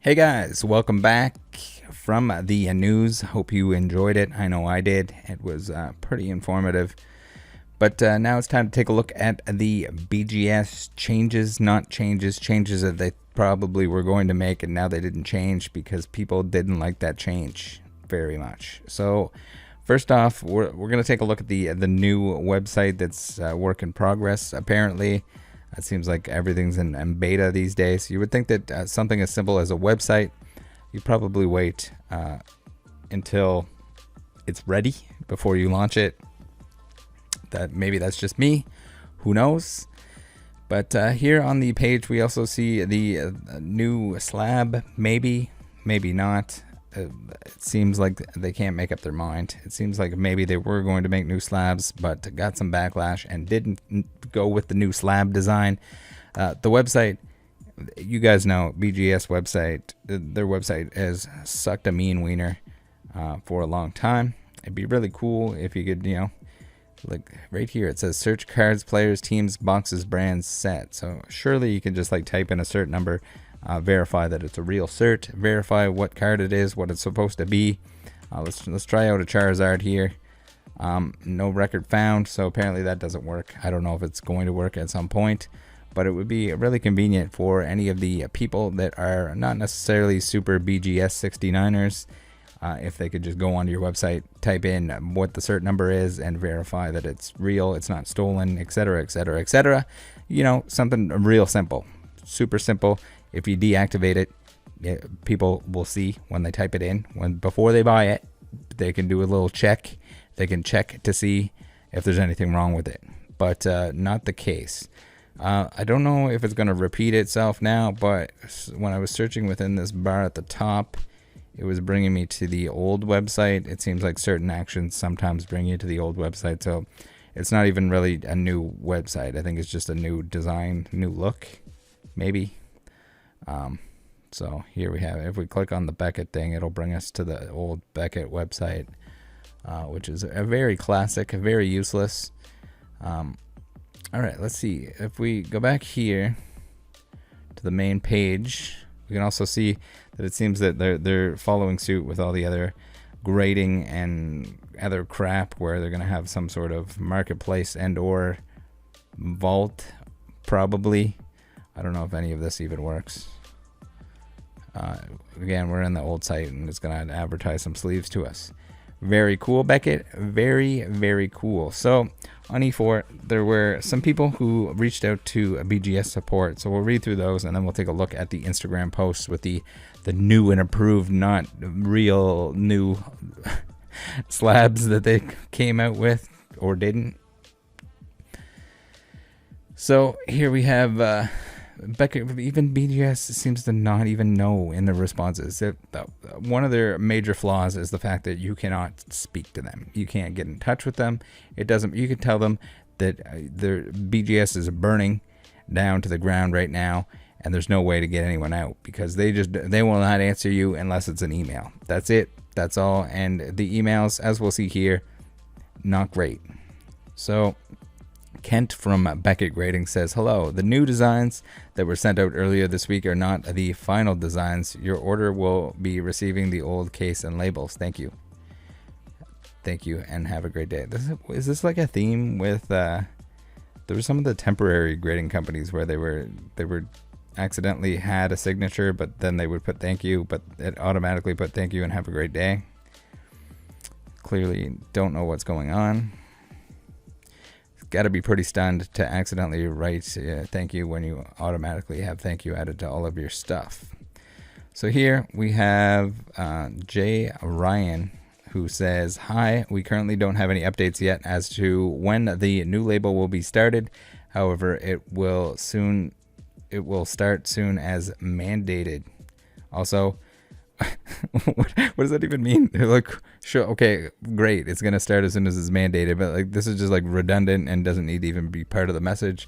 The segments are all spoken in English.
Hey guys, welcome back from the news. Hope you enjoyed it. I know I did. It was pretty informative. But now it's time to take a look at the BGS changes, not changes that they probably were going to make, and now they didn't change because people didn't like that change very much. So first off, we're going to take a look at the new website that's work in progress. Apparently, it seems like everything's in beta these days. You would think that something as simple as a website, you probably wait until it's ready before you launch it. Maybe that's just me. Who knows? But here on the page, we also see the new slab. Maybe not. It seems like they can't make up their mind. It seems like maybe they were going to make new slabs, but got some backlash and didn't go with the new slab design. The website, you guys know, BGS website, their website has sucked a mean wiener for a long time. It'd be really cool if you could, like right here, it says search cards, players, teams, boxes, brands, set. So surely you can just like type in a cert number, verify that it's a real cert, verify what card it is, what it's supposed to be. Let's try out a Charizard here. No record found, so apparently that doesn't work. I don't know if it's going to work at some point, but it would be really convenient for any of the people that are not necessarily super BGS 69ers. If they could just go onto your website, type in what the cert number is, and verify that it's real, it's not stolen, etc., etc., etc. Something real simple, super simple. If you deactivate it, people will see when they type it in. Before they buy it, they can do a little check. They can check to see if there's anything wrong with it, but not the case. I don't know if it's going to repeat itself now, but when I was searching within this bar at the top, it was bringing me to the old website. It seems like certain actions sometimes bring you to the old website, so it's not even really a new website. I think it's just a new design, new look, maybe. So here we have it. If we click on the Beckett thing, it'll bring us to the old Beckett website, which is a very classic, very useless. All right, let's see. If we go back here to the main page, we can also see that it seems that they're following suit with all the other grading and other crap, where they're going to have some sort of marketplace and or vault, probably. I don't know if any of this even works. Again, we're in the old site, and it's going to advertise some sleeves to us. Very cool, Beckett. Very, very cool. So on E4, there were some people who reached out to BGS support. So we'll read through those, and then we'll take a look at the Instagram posts with the new and approved, not real new slabs that they came out with or didn't. So here we have Beckett. Even BGS seems to not even know in their responses. One of their major flaws is the fact that you cannot speak to them. You can't get in touch with them. It doesn't. You can tell them that their BGS is burning down to the ground right now, and there's no way to get anyone out because they will not answer you unless it's an email. That's it. That's all. And the emails, as we'll see here, not great. So Kent from Beckett Grading says, hello, the new designs that were sent out earlier this week are not the final designs. Your order will be receiving the old case and labels. Thank you. Thank you, and have a great day. Is this like a theme with, there were some of the temporary grading companies where they were accidentally had a signature, but then they would put thank you, but it automatically put thank you and have a great day. Clearly don't know what's going on. Got to be pretty stunned to accidentally write thank you when you automatically have thank you added to all of your stuff. So here we have Jay Ryan, who says, hi, we currently don't have any updates yet as to when the new label will be started. However, it will start soon as mandated. Also, what does that even mean? Like, sure, okay, great, it's gonna start as soon as it's mandated, but like this is just like redundant and doesn't need to even be part of the message.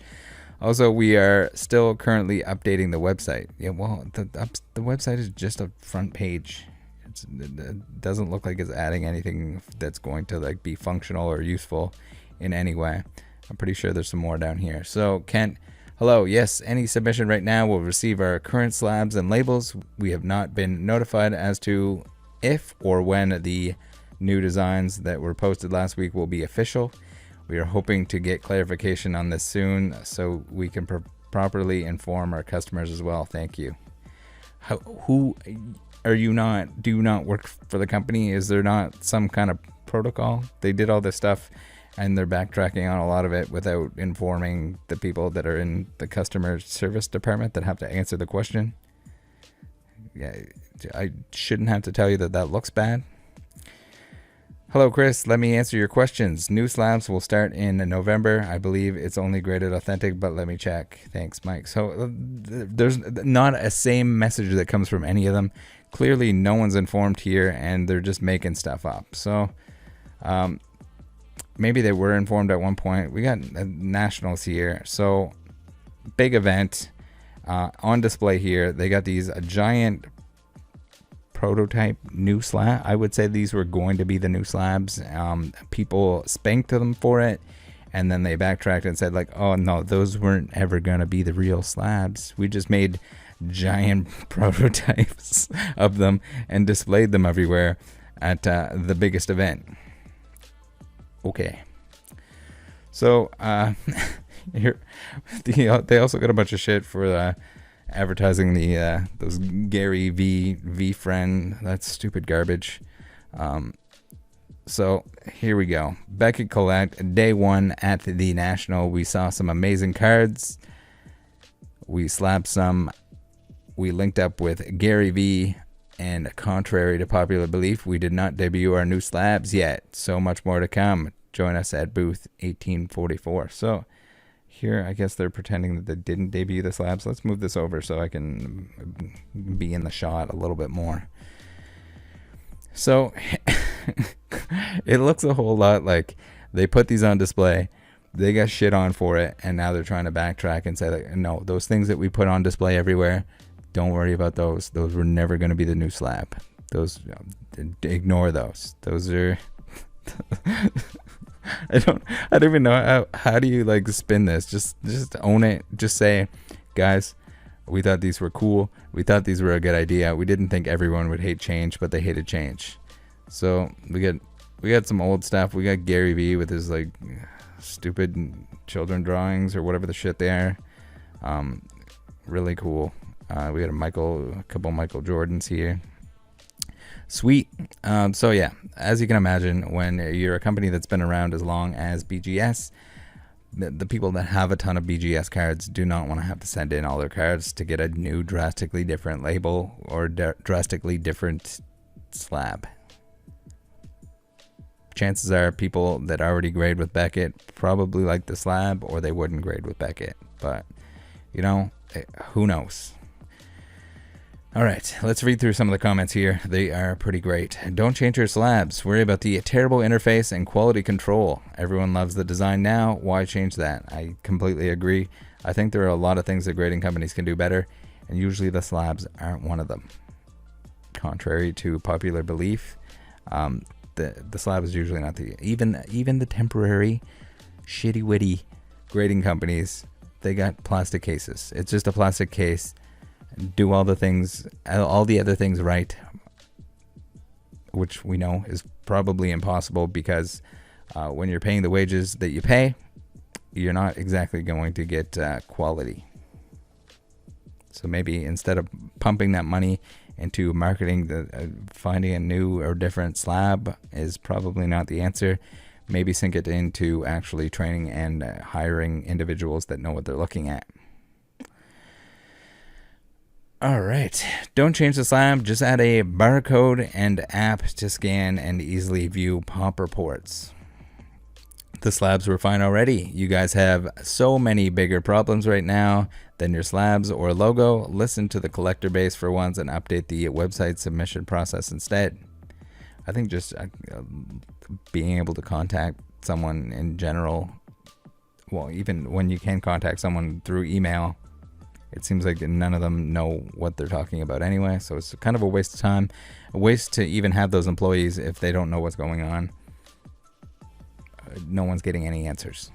Also, we are still currently updating the website. Yeah, well, the website is just a front page. It doesn't look like it's adding anything that's going to like be functional or useful in any way. I'm pretty sure there's some more down here. So Kent, Hello, yes, any submission right now will receive our current slabs and labels. We have not been notified as to if or when the new designs that were posted last week will be official. We are hoping to get clarification on this soon so we can properly inform our customers as well. Thank you. Who are you not? Do you not work for the company? Is there not some kind of protocol? They did all this stuff and they're backtracking on a lot of it without informing the people that are in the customer service department that have to answer the question. Yeah, I shouldn't have to tell you that that looks bad. Hello, Chris. Let me answer your questions. New slabs will start in November. I believe it's only graded authentic, but let me check. Thanks, Mike. So there's not a same message that comes from any of them. Clearly, no one's informed here, and they're just making stuff up. So maybe they were informed at one point. We got nationals here. So big event on display here. They got these giant prototype new slab. I would say these were going to be the new slabs. People spanked them for it, and then they backtracked and said like, oh no, those weren't ever going to be the real slabs. We just made giant prototypes of them and displayed them everywhere at the biggest event. Okay, so here they also got a bunch of shit for advertising the those Gary V friend. That's stupid garbage. So here we go. Beckett Collect day one at the National. We saw some amazing cards. We slapped some. We linked up with Gary V, and contrary to popular belief, we did not debut our new slabs yet. So much more to come. Join us at booth 1844. So here, I guess they're pretending that they didn't debut the slabs. Let's move this over so I can be in the shot a little bit more. So it looks a whole lot like they put these on display. They got shit on for it, and now they're trying to backtrack and say like, no, those things that we put on display everywhere, don't worry about those. Those were never going to be the new slab. Those, ignore those. Those are... I don't even know how do you like spin this. Just own it. Just say, guys, we thought these were cool. We thought these were a good idea. We didn't think everyone would hate change, but they hated change. So we got some old stuff. We got Gary V with his like stupid children drawings or whatever the shit they are. Really cool. We got a couple Michael Jordans here. Sweet. So yeah, as you can imagine, when you're a company that's been around as long as BGS, the people that have a ton of BGS cards do not want to have to send in all their cards to get a new drastically different label or drastically different slab. Chances are people that already grade with Beckett probably like the slab, or they wouldn't grade with Beckett. But, you know, who knows? All right, let's read through some of the comments here. They are pretty great. Don't change your slabs. Worry about the terrible interface and quality control. Everyone loves the design now. Why change that? I completely agree. I think there are a lot of things that grading companies can do better, and usually the slabs aren't one of them. Contrary to popular belief, the slab is usually not the... Even the temporary, shitty-witty grading companies, they got plastic cases. It's just a plastic case. Do all the other things right, which we know is probably impossible because when you're paying the wages that you pay, you're not exactly going to get quality. So maybe instead of pumping that money into marketing, finding a new or different slab is probably not the answer. Maybe sink it into actually training and hiring individuals that know what they're looking at. All right, don't change the slab, just add a barcode and app to scan and easily view pop reports. The slabs were fine already. You guys have so many bigger problems right now than your slabs or logo. Listen to the collector base for once and update the website submission process instead. I think just being able to contact someone in general, well, even when you can contact someone through email, it seems like none of them know what they're talking about anyway, so it's kind of a waste of time, a waste to even have those employees if they don't know what's going on. No one's getting any answers.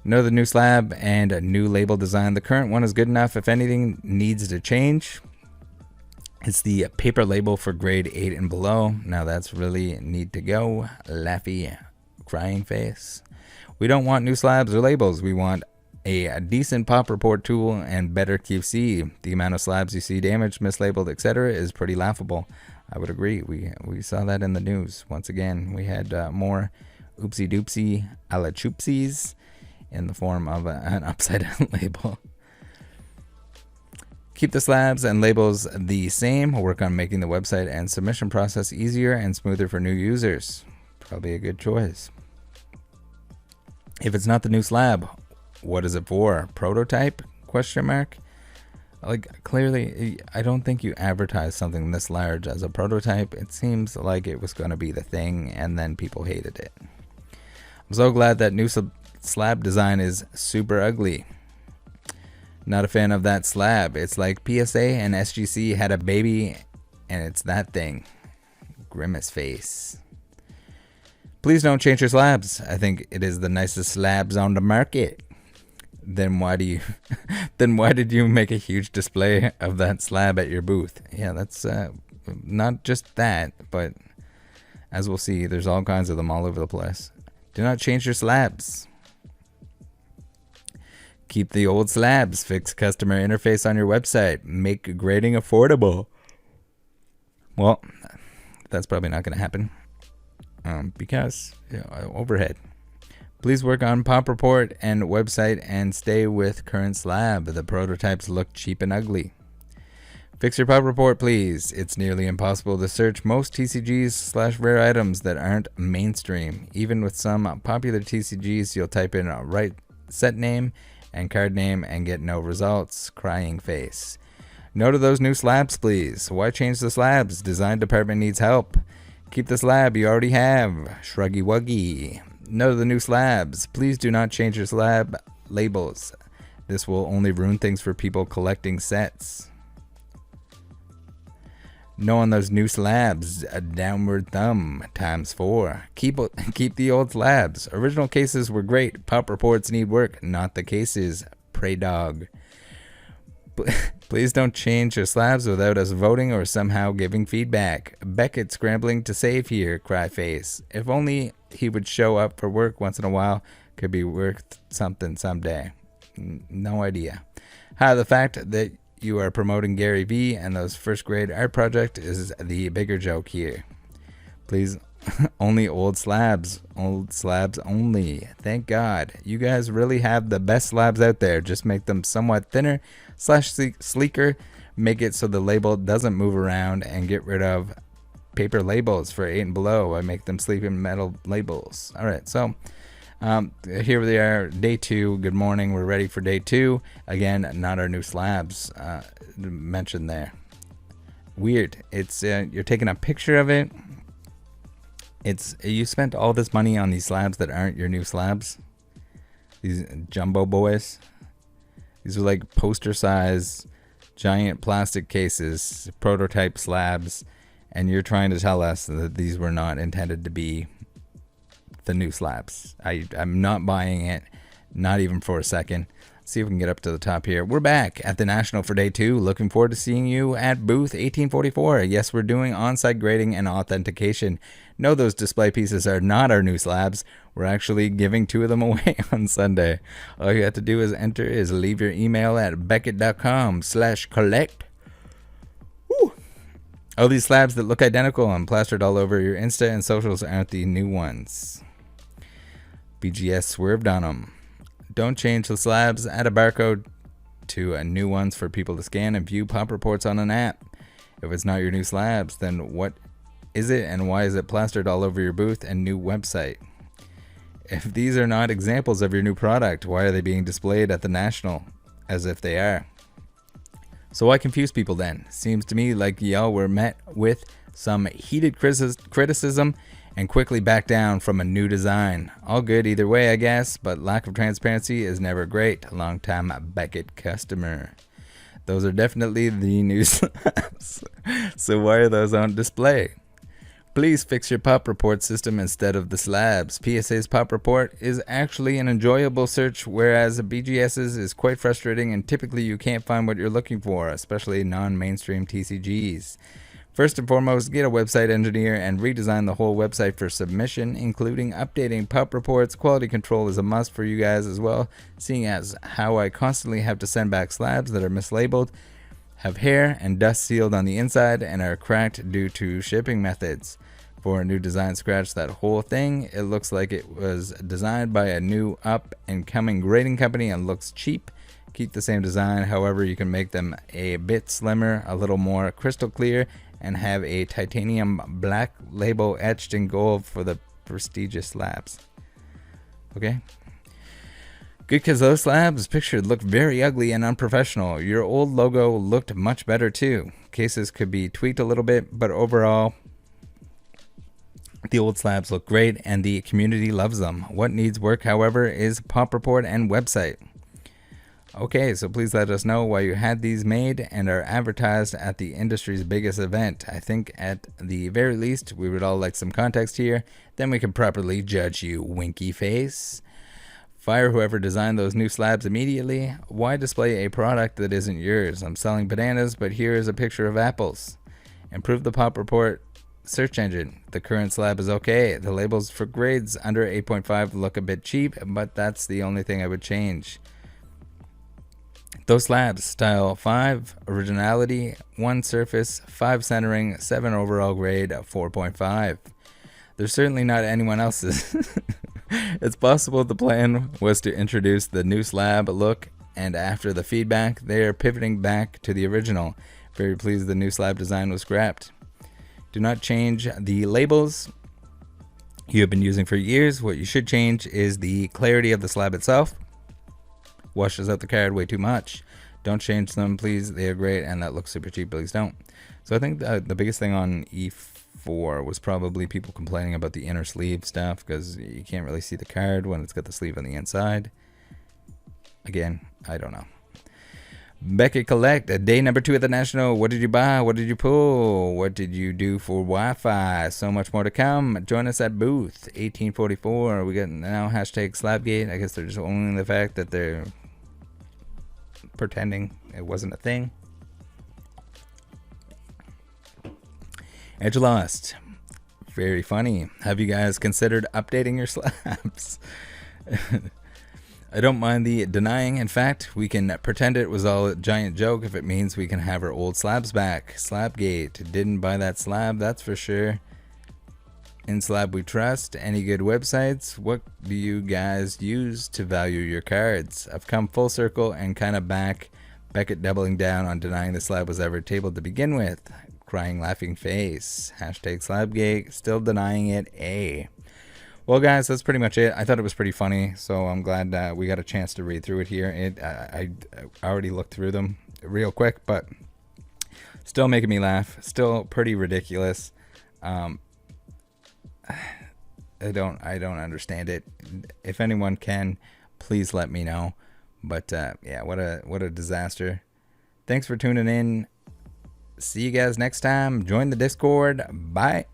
Know the new slab and a new label design. The current one is good enough. If anything needs to change, it's the paper label for grade 8 and below. Now that's really need to go. Laughy, crying face. We don't want new slabs or labels. We want a decent pop report tool and better QC. The amount of slabs you see damaged, mislabeled, etc. is pretty laughable. I would agree. We saw that in the news. Once again, we had more oopsie doopsie a la choopsies in the form of an upside down label. Keep the slabs and labels the same. We'll work on making the website and submission process easier and smoother for new users. Probably a good choice. If it's not the new slab, what is it for? Prototype? Question mark. Like, clearly, I don't think you advertise something this large as a prototype. It seems like it was going to be the thing, and then people hated it. I'm so glad that new slab design is super ugly. Not a fan of that slab. It's like PSA and SGC had a baby, and it's that thing. Grimace face. Please don't change your slabs. I think it is the nicest slabs on the market. Then why did you make a huge display of that slab at your booth? Yeah, that's not just that, but as we'll see, there's all kinds of them all over the place. Do not change your slabs. Keep the old slabs. Fix customer interface on your website. Make grading affordable. Well, that's probably not going to happen because overhead. Please work on pop report and website and stay with current slab. The prototypes look cheap and ugly. Fix your pop report, please. It's nearly impossible to search most TCGs/rare items that aren't mainstream. Even with some popular TCGs, you'll type in a right set name and card name and get no results. Crying face. No to those new slabs, please. Why change the slabs? Design department needs help. Keep the slab you already have. Shruggy wuggy. No to the new slabs. Please do not change your slab labels. This will only ruin things for people collecting sets. No on those new slabs. A downward thumb ×4. Keep the old slabs. Original cases were great. Pop reports need work, not the cases. Prey dog. Please don't change your slabs without us voting or somehow giving feedback. Beckett scrambling to save here, cry face. If only he would show up for work once in a while. Could be worth something someday. No idea. The fact that you are promoting Gary V and those first grade art project is the bigger joke here. Please, only old slabs. Old slabs only. Thank God. You guys really have the best slabs out there. Just make them somewhat thinner / sleeker. Make it so the label doesn't move around and get rid of paper labels for 8 and below. I make them sleeping metal labels. All right, so here they are, day 2. Good morning. We're ready for day 2. Again, not our new slabs mentioned there. Weird. It's you're taking a picture of it. It's you spent all this money on these slabs that aren't your new slabs. These jumbo boys. These are like poster size, giant plastic cases, prototype slabs, and you're trying to tell us that these were not intended to be the new slabs. I'm not buying it, not even for a second. Let's see if we can get up to the top here. We're back at the National for day 2. Looking forward to seeing you at booth 1844. Yes, we're doing on-site grading and authentication. No, those display pieces are not our new slabs. We're actually giving 2 of them away on Sunday. All you have to do is leave your email at beckett.com/collect. Woo. All these slabs that look identical and plastered all over your Insta and socials aren't the new ones. BGS swerved on them. Don't change the slabs. Add a barcode to new ones for people to scan and view pop reports on an app. If it's not your new slabs, then what is it and why is it plastered all over your booth and new website? If these are not examples of your new product, why are they being displayed at the National as if they are? So why confuse people then? Seems to me like y'all were met with some heated criticism and quickly back down from a new design. All good either way, I guess, but lack of transparency is never great. Long-time Beckett customer. Those are definitely the new slabs. So why are those on display? Please fix your pop report system instead of the Slabs. PSA's pop report is actually an enjoyable search, whereas BGS's is quite frustrating and typically you can't find what you're looking for, especially non-mainstream TCGs. First and foremost, get a website engineer and redesign the whole website for submission, including updating pop reports. Quality control is a must for you guys as well, seeing as how I constantly have to send back slabs that are mislabeled, have hair and dust sealed on the inside, and are cracked due to shipping methods. For a new design, scratch that whole thing. It looks like it was designed by a new up-and-coming grading company and looks cheap. Keep the same design, however you can make them a bit slimmer, a little more crystal clear, and have a titanium black label etched in gold for the prestigious slabs. Okay. Good, because those slabs pictured looked very ugly and unprofessional. Your old logo looked much better too. Cases could be tweaked a little bit, but overall, the old slabs look great and the community loves them. What needs work, however, is pop report and website. Okay, so please let us know why you had these made and are advertised at the industry's biggest event. I think at the very least, we would all like some context here. Then we can properly judge you, winky face. Fire whoever designed those new slabs immediately. Why display a product that isn't yours? I'm selling bananas, but here is a picture of apples. Improve the pop report search engine. The current slab is okay. The labels for grades under 8.5 look a bit cheap, but that's the only thing I would change. Those slabs, style 5, originality, 1 surface, 5 centering, 7 overall grade, 4.5. They're certainly not anyone else's. It's possible the plan was to introduce the new slab look, and after the feedback, they are pivoting back to the original. Very pleased the new slab design was scrapped. Do not change the labels you have been using for years. What you should change is the clarity of the slab itself. Washes out the card way too much. Don't change them, please. They are great, and that looks super cheap. Please don't. So I think the biggest thing on E4 was probably people complaining about the inner sleeve stuff, because you can't really see the card when it's got the sleeve on the inside. Again, I don't know. Beckett Collect, day number 2 at the National. What did you buy? What did you pull? What did you do for Wi-Fi? So much more to come. Join us at booth 1844. We got now hashtag Slabgate. I guess they're just owning the fact that they're pretending it wasn't a thing. Edge Lost. Very funny. Have you guys considered updating your slabs? I don't mind the denying. In fact, we can pretend it was all a giant joke if it means we can have our old slabs back. Slabgate. Didn't buy that slab, that's for sure. In Slab we trust. Any good websites? What do you guys use to value your cards? I've come full circle and kind of back Beckett doubling down on denying the slab was ever tabled to begin with. Crying laughing face. Hashtag Slabgate. Still denying it. Well, guys, that's pretty much it. I thought it was pretty funny, so I'm glad we got a chance to read through it here. I already looked through them real quick, but still making me laugh. Still pretty ridiculous. I don't understand it. If anyone can, please let me know. But yeah, what a disaster. Thanks for tuning in. See you guys next time. Join the Discord. Bye.